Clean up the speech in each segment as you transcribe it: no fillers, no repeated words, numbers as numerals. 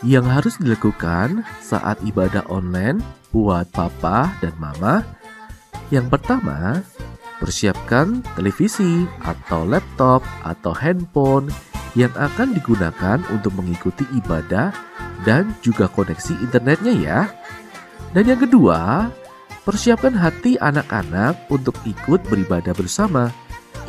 Yang harus dilakukan saat ibadah online buat papa dan mama, yang pertama, persiapkan televisi atau laptop atau handphone yang akan digunakan untuk mengikuti ibadah dan juga koneksi internetnya ya. Dan yang kedua, persiapkan hati anak-anak untuk ikut beribadah bersama.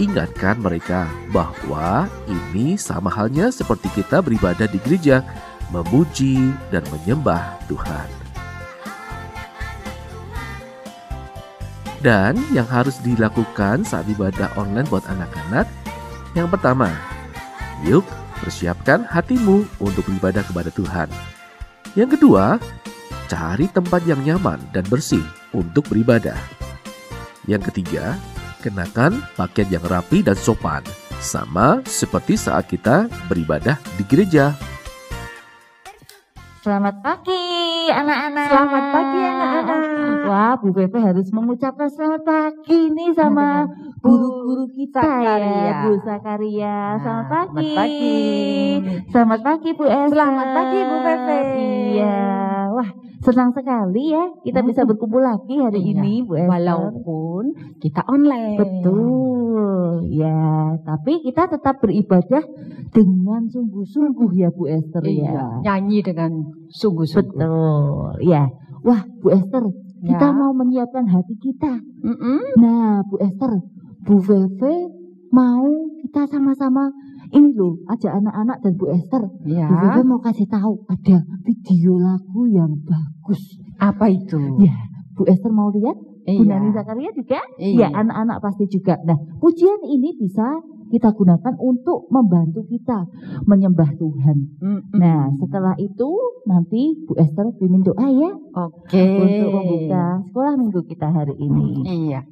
Ingatkan mereka bahwa ini sama halnya seperti kita beribadah di gereja, memuji dan menyembah Tuhan. Dan yang harus dilakukan saat ibadah online buat anak-anak, yang pertama, yuk persiapkan hatimu untuk beribadah kepada Tuhan. Yang kedua, cari tempat yang nyaman dan bersih untuk beribadah. Yang ketiga, kenakan pakaian yang rapi dan sopan, sama seperti saat kita beribadah di gereja. Selamat pagi anak-anak. Selamat pagi anak-anak. Wah, Bu Pepe harus mengucapkan selamat pagi nih sama guru-guru kita Zakaria. ya, Bu Zakaria. Selamat pagi. Selamat pagi. Selamat pagi Bu Esther. Selamat pagi Bu Pepe. Iya, wah senang sekali ya kita bisa berkumpul lagi hari Iya, ini Bu Esther. Walaupun kita online. Betul, ya. Tapi kita tetap beribadah dengan sungguh-sungguh ya Bu Esther Iya, ya. nyanyi dengan sungguh-sungguh. Betul, ya. Wah, Bu Esther, kita Ya. mau menyiapkan hati kita. Mm-mm. Nah, Bu Esther, Bu Veve mau kita sama-sama ini loh, ajak anak-anak dan Bu Esther. Ya. Bu Veve mau kasih tahu ada video lagu yang bagus. Apa itu? Ya, Bu Esther mau lihat? Bu Iya. Nani Zakaria juga? Ya, Iya. anak-anak pasti juga. Nah, pujian ini bisa kita gunakan untuk membantu kita menyembah Tuhan. Mm-mm. Nah, setelah itu nanti Bu Esther pimpin doa ya Oke. untuk membuka sekolah minggu kita hari ini. Iya.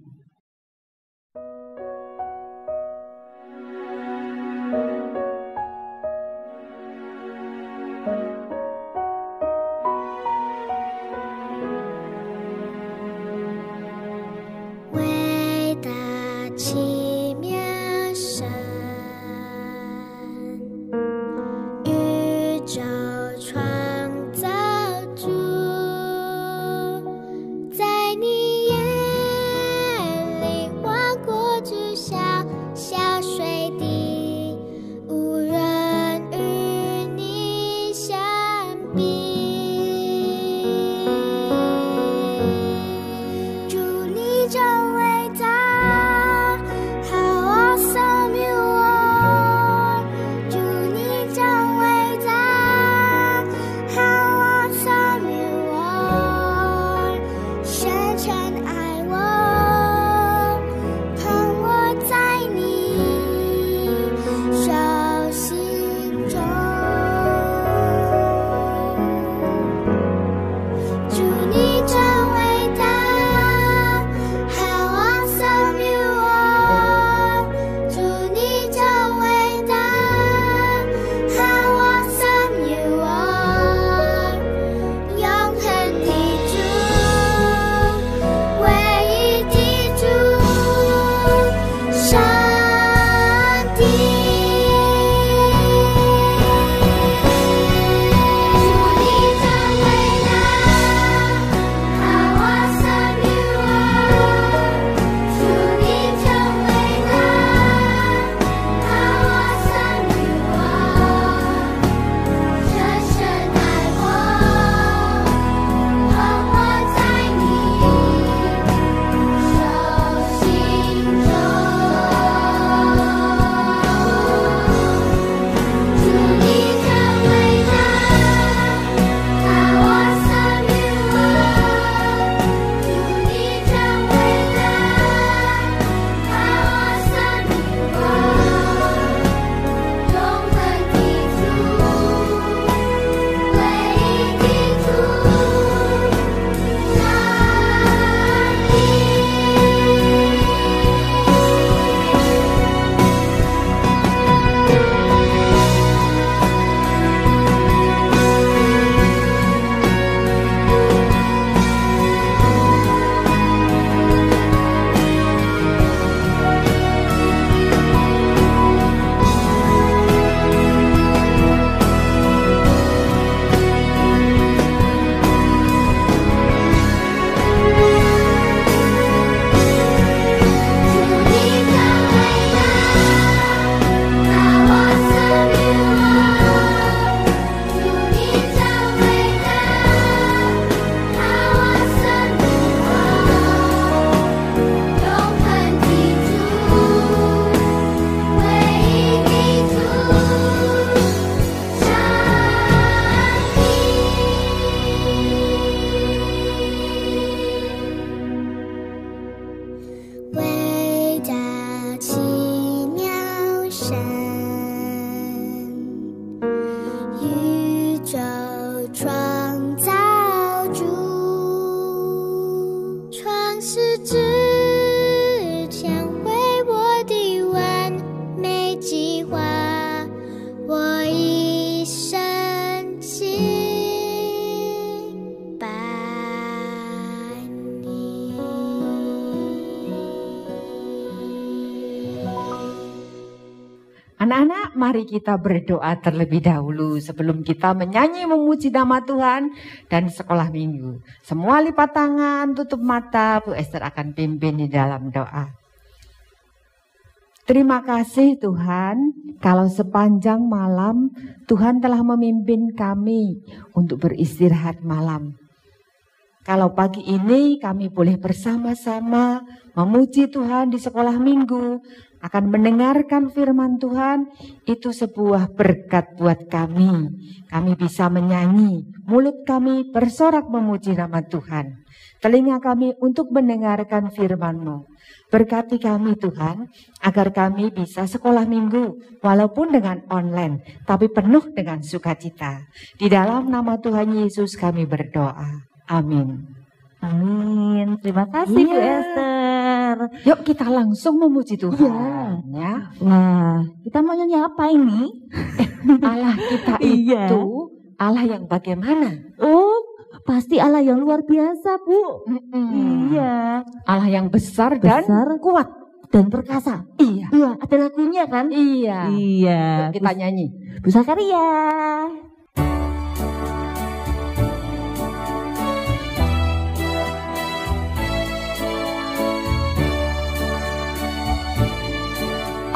伟大奇妙神，宇宙创造主，在你眼 Anak-anak, mari kita berdoa terlebih dahulu sebelum kita menyanyi memuji nama Tuhan dan sekolah minggu. Semua lipat tangan, tutup mata, Bu Esther akan pimpin di dalam doa. Terima kasih Tuhan, kalau sepanjang malam Tuhan telah memimpin kami untuk beristirahat malam. Kalau pagi ini kami boleh bersama-sama memuji Tuhan di sekolah minggu, akan mendengarkan firman Tuhan, itu sebuah berkat buat kami. Kami bisa menyanyi, mulut kami bersorak memuji nama Tuhan. Telinga kami untuk mendengarkan firman-Mu. Berkati kami Tuhan, agar kami bisa sekolah minggu, walaupun dengan online, tapi penuh dengan sukacita. Di dalam nama Tuhan Yesus kami berdoa. Amin. Amin. Terima kasih Bu Esther. Yuk kita langsung memuji Tuhan. Ya. Wah, kita mau nyanyi apa ini? Allah kita Iya. itu Allah yang bagaimana? Oh, pasti Allah yang luar biasa, Bu. Iya. Allah yang besar dan Besar kuat. dan perkasa. Iya. Iya, ada lagunya kan? Iya. Iya. Yuk kita nyanyi. Bu Zakaria.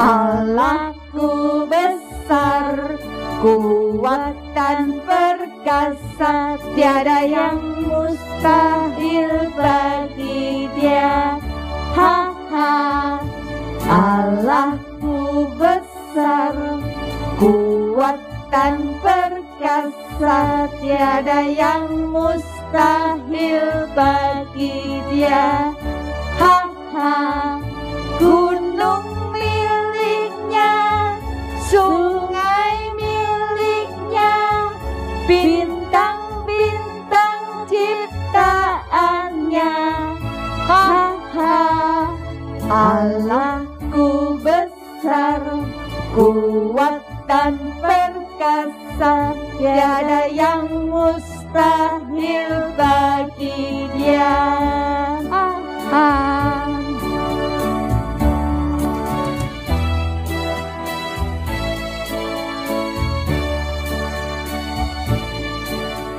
Allahku besar, kuat dan perkasa, tiada yang mustahil bagi Dia. Ha ha. Allahku besar, kuat dan perkasa, tiada yang mustahil bagi Dia. Ha ha. Gunung miliknya, sungai miliknya, bintang-bintang ciptaannya. Ha ha. Allahku besar, kuat dan perkasa, tiada yang mustahil bagi Dia. Ha ha.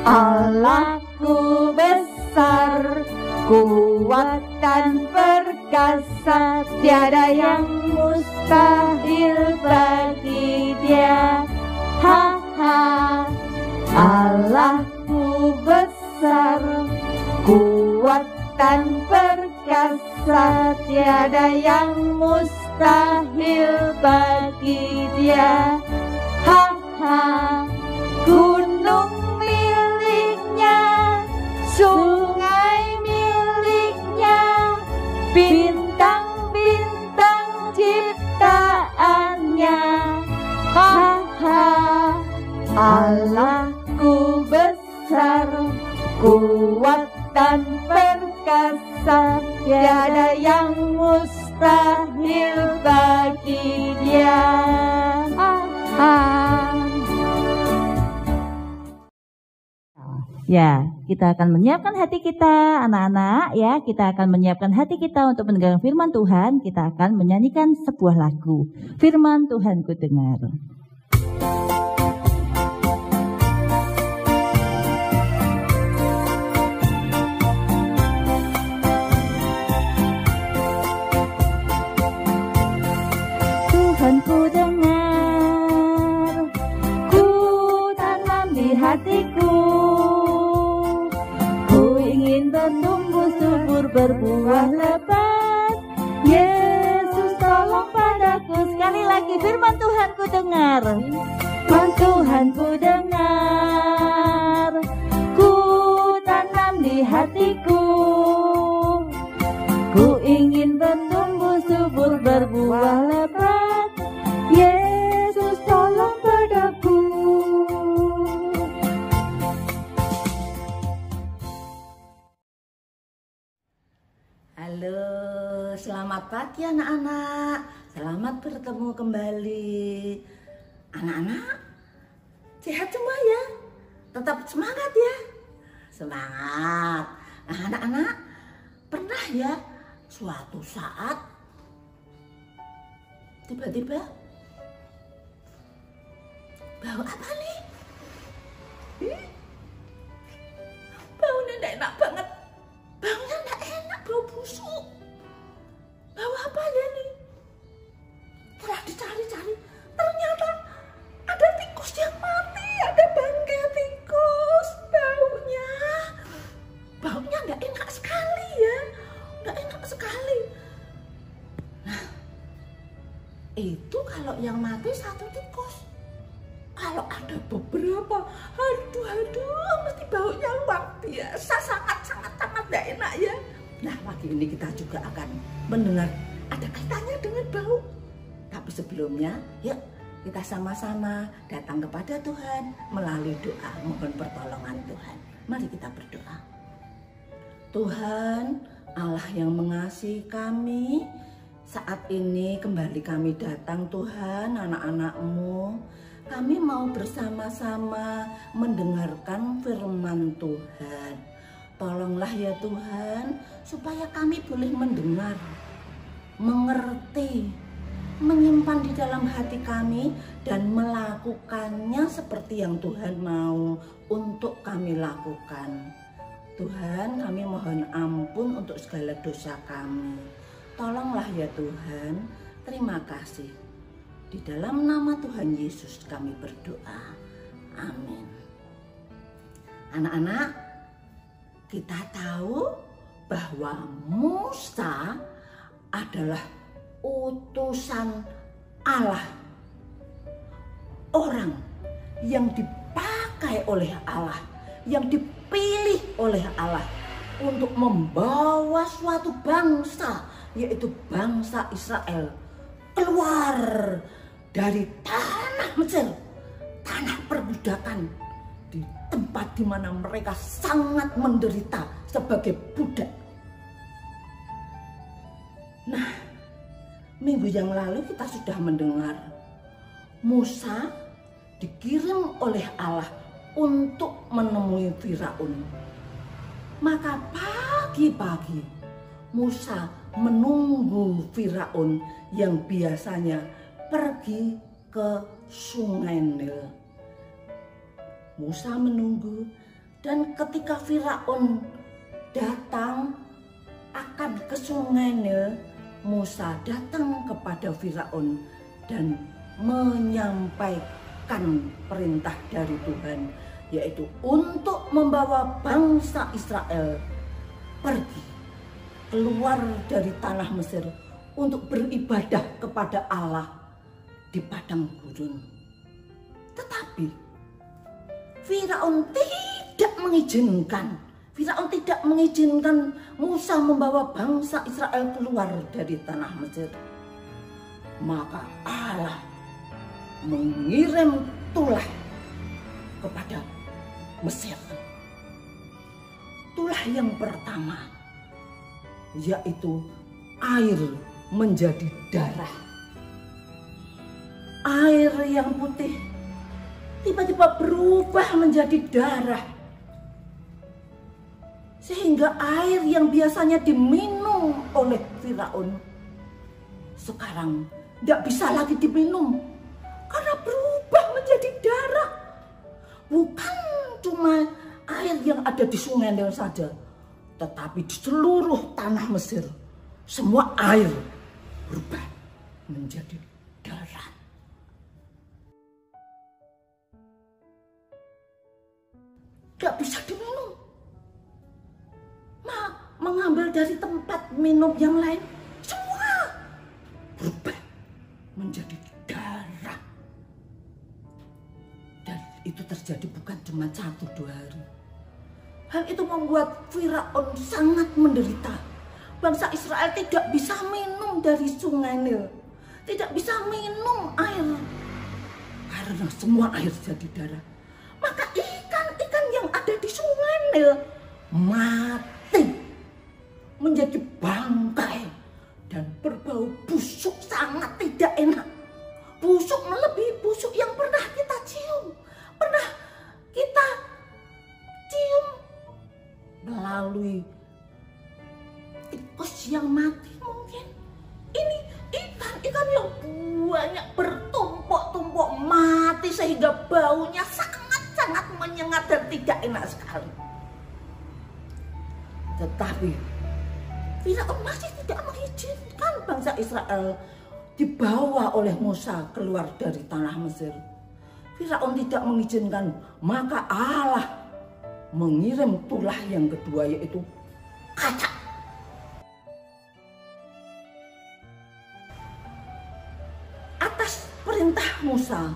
Allahku besar, kuat dan perkasa, tiada yang mustahil bagi Dia. Ha ha. Allahku besar, kuat dan perkasa, tiada yang mustahil bagi Dia. Ha ha. Gunung miliknya, sungai miliknya, bintang-bintang ciptaannya. Ha ha. Allahku besar, kuat dan perkasa, tiada yang mustahil bagi Dia. Ha ha. Ya, kita akan menyiapkan hati kita, anak-anak. Ya, kita akan menyiapkan hati kita untuk mendengarkan firman Tuhan. Kita akan menyanyikan sebuah lagu. Firman Tuhan ku dengar. Tuhan ku dengar, ku tanam di hatiku. Bertumbuh subur berbuah lebat. Yesus tolong padaku. Sekali lagi firman Tuhan ku dengar. Firman Tuhan ku dengar, ku tanam di hatiku. Ku ingin bertumbuh subur berbuah lebat. Yesus tolong padaku. Halo, selamat pagi anak-anak. Selamat bertemu kembali. Anak-anak, sehat semua ya? Tetap semangat ya? Semangat. Nah anak-anak, pernah ya suatu saat tiba-tiba Bau apa nih? Baunya enggak enak banget. Baunya enggak enak, bau busuk. Bau apa ya nih? Setelah dicari-cari, ternyata ada tikus yang mati, ada bangkai tikus. Baunya enggak enak sekali ya, enggak enak sekali. Nah, itu kalau yang mati satu tikus. Kalau ada beberapa, aduh, mesti baunya luar biasa, sangat tidak enak ya. Nah, pagi ini kita juga akan mendengar ada kaitannya dengan bau. Tapi sebelumnya, yuk kita sama-sama datang kepada Tuhan melalui doa, mohon pertolongan Tuhan. Mari kita berdoa. Tuhan, Allah yang mengasihi kami, saat ini kembali kami datang Tuhan, anak-anak-Mu. Kami mau bersama-sama mendengarkan firman Tuhan. Tolonglah ya Tuhan, supaya kami boleh mendengar, mengerti, menyimpan di dalam hati kami, dan melakukannya seperti yang Tuhan mau untuk kami lakukan. Tuhan, kami mohon ampun untuk segala dosa kami. Tolonglah ya Tuhan, terima kasih. Di dalam nama Tuhan Yesus kami berdoa. Amin. Anak-anak, kita tahu bahwa Musa adalah utusan Allah. Orang yang dipakai oleh Allah, yang dipilih oleh Allah untuk membawa suatu bangsa, yaitu bangsa Israel, keluar dari tanah Mesir, tanah perbudakan, di tempat di mana mereka sangat menderita sebagai budak. Nah, minggu yang lalu kita sudah mendengar Musa dikirim oleh Allah untuk menemui Firaun. Maka pagi-pagi Musa menunggu Firaun yang biasanya pergi ke Sungai Nil. Musa menunggu, dan ketika Firaun datang akan ke Sungai Nil, Musa datang kepada Firaun dan menyampaikan perintah dari Tuhan, yaitu untuk membawa bangsa Israel pergi keluar dari tanah Mesir untuk beribadah kepada Allah di padang gurun. Tetapi Firaun tidak mengizinkan. Firaun tidak mengizinkan Musa membawa bangsa Israel keluar dari tanah Mesir. Maka Allah mengirim tulah kepada Mesir. Tulah yang pertama yaitu air menjadi darah. Air yang putih tiba-tiba berubah menjadi darah. Sehingga air yang biasanya diminum oleh Firaun sekarang tidak bisa lagi diminum karena berubah menjadi darah. Bukan cuma air yang ada di Sungai Nil saja, tetapi di seluruh tanah Mesir semua air berubah menjadi darah. Tidak bisa diminum. Mengambil dari tempat minum yang lain, semua berubah menjadi darah. Dan itu terjadi bukan cuma 1-2 hari. Hal itu membuat Firaun sangat menderita. Bangsa Israel tidak bisa minum dari Sungai Nil, tidak bisa minum air karena semua air jadi darah. Maka ikan-ikan yang ada di Sungai Nil mati menjadi bangkai dan berbau busuk, sangat tidak enak. Busuk melebihi busuk yang pernah kita cium, pernah kita cium melalui tikus yang mati mungkin. Ini ikan-ikan yang banyak bertumpuk-tumpuk mati sehingga baunya sangat-sangat menyengat dan tidak enak sekali. Tetapi Firaun masih tidak mengizinkan bangsa Israel dibawa oleh Musa keluar dari tanah Mesir. Firaun tidak mengizinkan, maka Allah mengirim tulah yang kedua, yaitu kaca. Atas perintah Musa,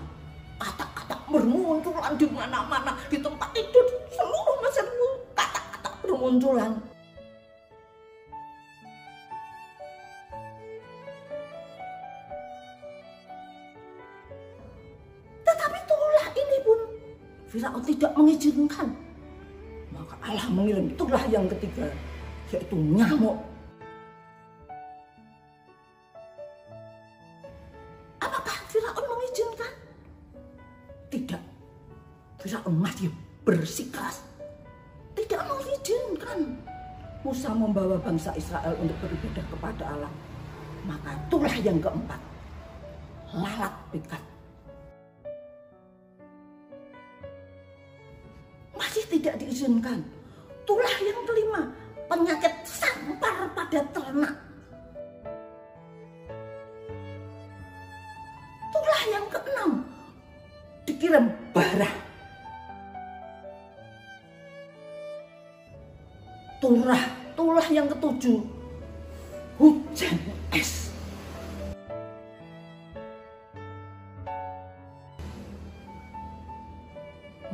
katak-katak bermunculan di mana-mana, di tempat tidur seluruh Mesir, katak-katak bermunculan. Tetapi tulah ini pun Firaun tidak mengizinkan. Maka Allah mengirim tulah yang ketiga, yaitu nyamuk. Apakah Firaun mengizinkan? Tidak. Firaun masih bersikeras tidak mengizinkan Musa membawa bangsa Israel untuk beribadah kepada Allah. Maka tulah yang keempat, lalat pikat, masih tidak diizinkan. Tulah yang kelima, penyakit sampar pada ternak. Tulah yang keenam, dikirim bara. Tulah yang ketujuh, hujan es.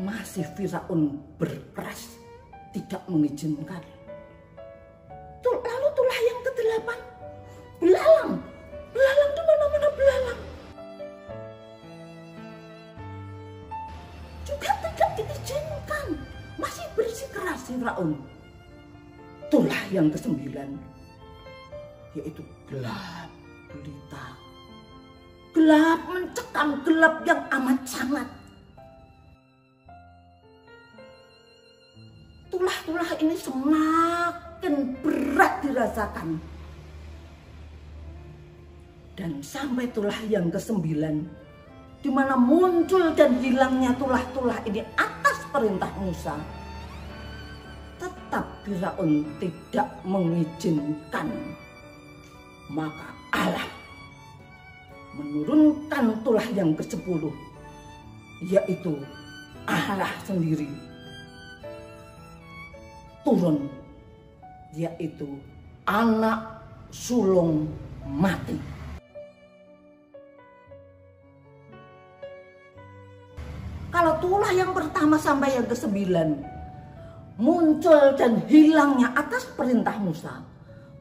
Masih Firaun berkeras tidak mengizinkan. Lalu tulah yang kedelapan, belalang. Belalang di mana-mana belalang. Juga tidak diizinkan. Masih bersikeras Firaun. Tulah yang kesembilan, yaitu gelap gulita. Gelap mencekam, gelap yang amat sangat. Tulah-tulah ini semakin berat dirasakan. Dan sampai tulah yang kesembilan, di mana muncul dan hilangnya tulah-tulah ini atas perintah Musa. Tetap Firaun tidak mengizinkan. Maka Allah menurunkan tulah yang ke-10, yaitu Allah sendiri turun, yaitu anak sulung mati. Kalau tulah yang pertama sampai yang ke-9 muncul dan hilangnya atas perintah Musa,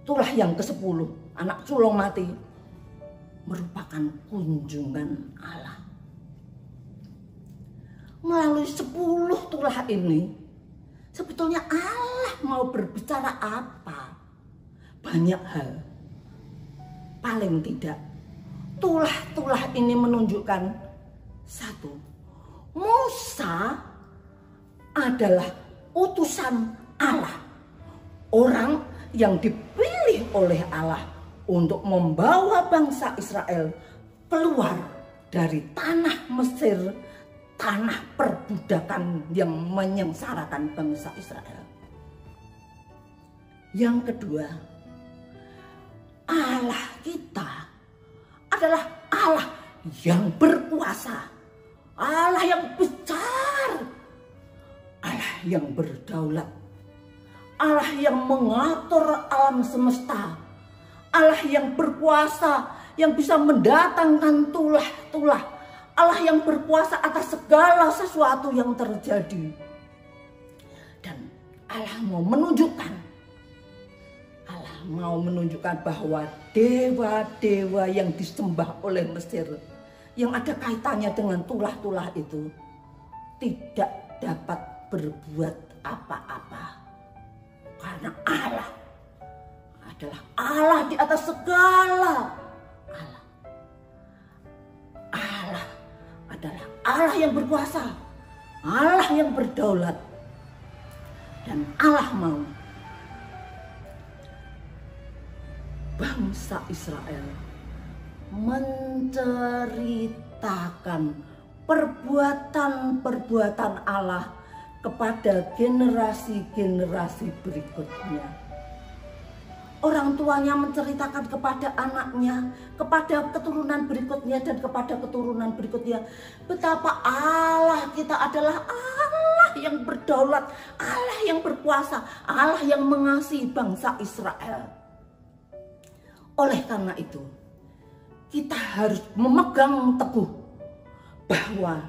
tulah yang ke-10, anak sulung mati, merupakan kunjungan Allah. Melalui 10 tulah ini, sebetulnya Allah mau berbicara apa? Banyak hal. Paling tidak, tulah-tulah ini menunjukkan satu, Musa adalah utusan Allah, orang yang dipilih oleh Allah untuk membawa bangsa Israel keluar dari tanah Mesir, tanah perbudakan yang menyengsarakan bangsa Israel. Yang kedua, Allah kita adalah Allah yang berkuasa, Allah yang besar, Allah yang berdaulat, Allah yang mengatur alam semesta, Allah yang berkuasa, yang bisa mendatangkan tulah-tulah, Allah yang berkuasa atas segala sesuatu yang terjadi. Dan Allah mau menunjukkan bahwa dewa-dewa yang disembah oleh Mesir, yang ada kaitannya dengan tulah-tulah itu, tidak dapat berbuat apa-apa. Karena Allah adalah Allah di atas segala Allah. Allah adalah Allah yang berkuasa, Allah yang berdaulat. Dan Allah mau bangsa Israel menceritakan perbuatan-perbuatan Allah kepada generasi-generasi berikutnya. Orang tuanya menceritakan kepada anaknya, kepada keturunan berikutnya dan kepada keturunan berikutnya, betapa Allah kita adalah Allah yang berdaulat, Allah yang berkuasa, Allah yang mengasihi bangsa Israel. Oleh karena itu, kita harus memegang teguh bahwa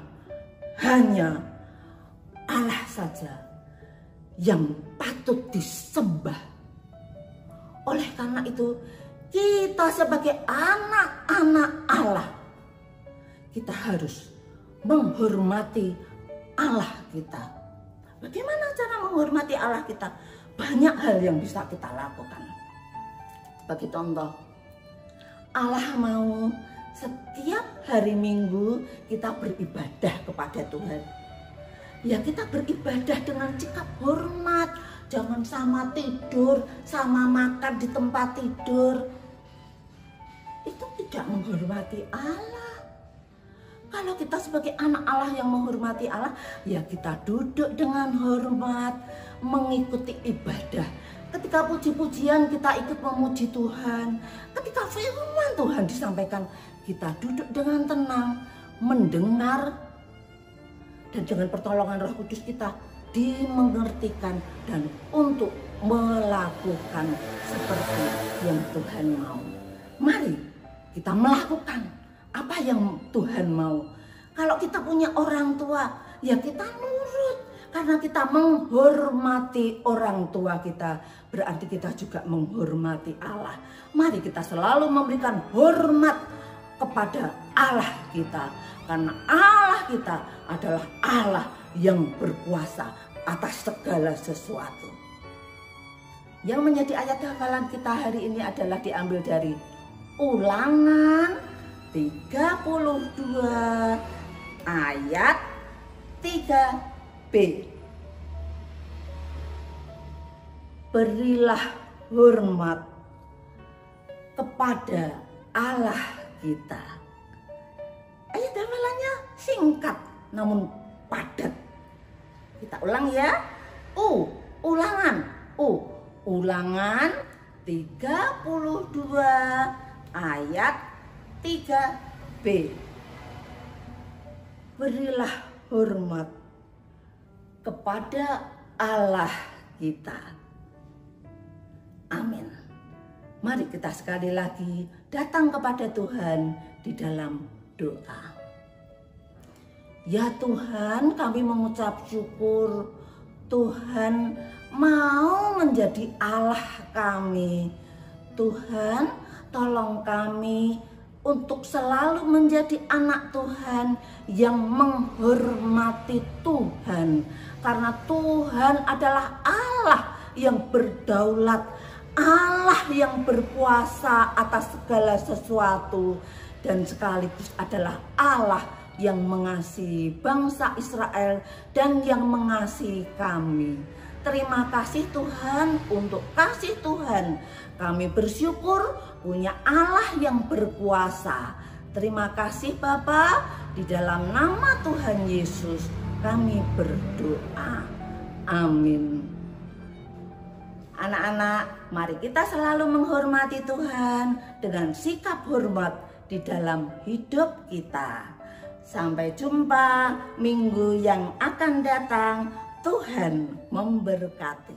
hanya Allah saja yang patut disembah. Oleh karena itu, kita sebagai anak-anak Allah, kita harus menghormati Allah kita. Bagaimana cara menghormati Allah kita? Banyak hal yang bisa kita lakukan. Bagi contoh, Allah mau setiap hari Minggu kita beribadah kepada Tuhan. Ya, kita beribadah dengan sikap hormat. Jangan sama tidur, sama makan di tempat tidur. Itu tidak menghormati Allah. Kalau kita sebagai anak Allah yang menghormati Allah, ya kita duduk dengan hormat, mengikuti ibadah. Ketika puji-pujian kita ikut memuji Tuhan. Ketika firman Tuhan disampaikan, kita duduk dengan tenang, mendengar. Dan dengan pertolongan Roh Kudus kita dimengertikan dan untuk melakukan seperti yang Tuhan mau. Mari kita melakukan apa yang Tuhan mau. Kalau kita punya orang tua, ya kita nurut. Karena kita menghormati orang tua kita, berarti kita juga menghormati Allah. Mari kita selalu memberikan hormat kepada Allah kita. Karena Allah kita adalah Allah yang berkuasa atas segala sesuatu. Yang menjadi ayat hafalan kita hari ini adalah diambil dari Ulangan 32 ayat 3b. Berilah hormat kepada Allah kita. Ayat hafalannya singkat namun padat. Kita ulang ya. Ulangan 32 ayat 3b. Berilah hormat kepada Allah kita. Amin. Mari kita sekali lagi datang kepada Tuhan di dalam doa. Ya Tuhan, kami mengucap syukur Tuhan mau menjadi Allah kami. Tuhan, tolong kami untuk selalu menjadi anak Tuhan yang menghormati Tuhan. Karena Tuhan adalah Allah yang berdaulat, Allah yang berkuasa atas segala sesuatu, dan sekaligus adalah Allah yang mengasihi bangsa Israel dan yang mengasihi kami. Terima kasih Tuhan untuk kasih Tuhan. Kami bersyukur punya Allah yang berkuasa. Terima kasih Bapa, di dalam nama Tuhan Yesus kami berdoa. Amin. Anak-anak, mari kita selalu menghormati Tuhan dengan sikap hormat di dalam hidup kita. Sampai jumpa minggu yang akan datang. Tuhan memberkati.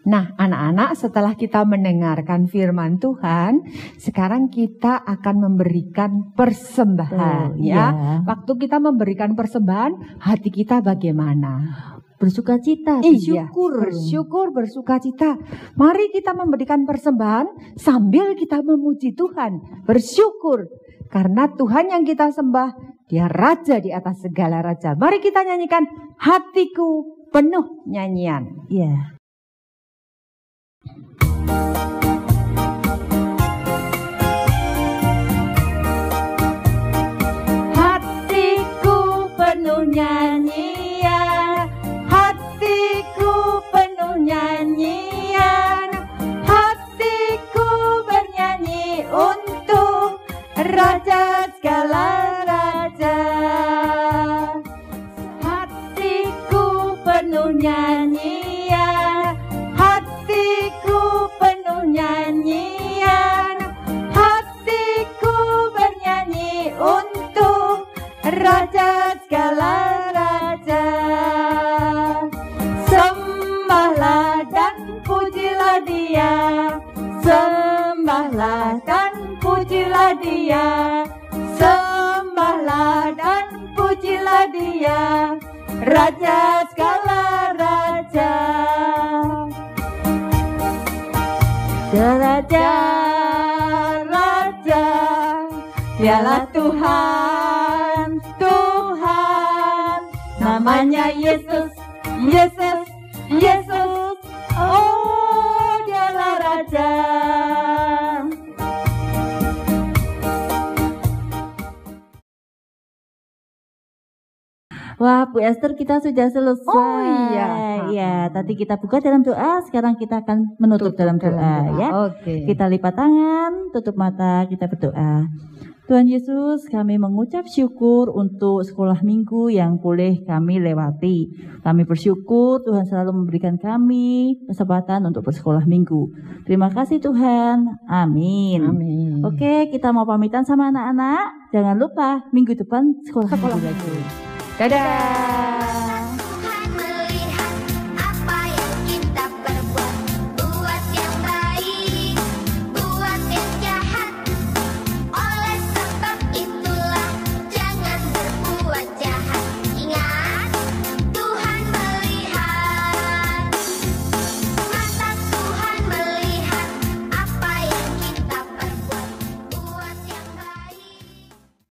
Nah, anak-anak, setelah kita mendengarkan firman Tuhan, sekarang kita akan memberikan persembahan. Waktu kita memberikan persembahan, hati kita bagaimana? Bersukacita, bersyukur, bersukacita. Mari kita memberikan persembahan sambil kita memuji Tuhan, bersyukur. Karena Tuhan yang kita sembah, Dia Raja di atas segala raja. Mari kita nyanyikan Hatiku Penuh nyanyian. Ya. Hatiku penuh nyanyian, hatiku penuh nyanyian, hatiku bernyanyi untuk Sembahlah dan pujilah Dia, sembahlah dan pujilah Dia, Raja segala raja. Raja, Raja, Dialah Tuhan, Tuhan, namanya Yesus, Yesus, Yesus, oh Dialah Raja. Wah, Bu Esther, kita sudah selesai. Oh iya. Ya, tadi kita buka dalam doa, sekarang kita akan menutup dalam doa ya. Oke. Kita lipat tangan, tutup mata, kita berdoa. Tuhan Yesus, kami mengucap syukur untuk sekolah minggu yang boleh kami lewati. Kami bersyukur Tuhan selalu memberikan kami kesempatan untuk bersekolah minggu. Terima kasih Tuhan. Amin. Amin. Oke, kita mau pamitan sama anak-anak. Jangan lupa minggu depan sekolah minggu lagi. Dadah.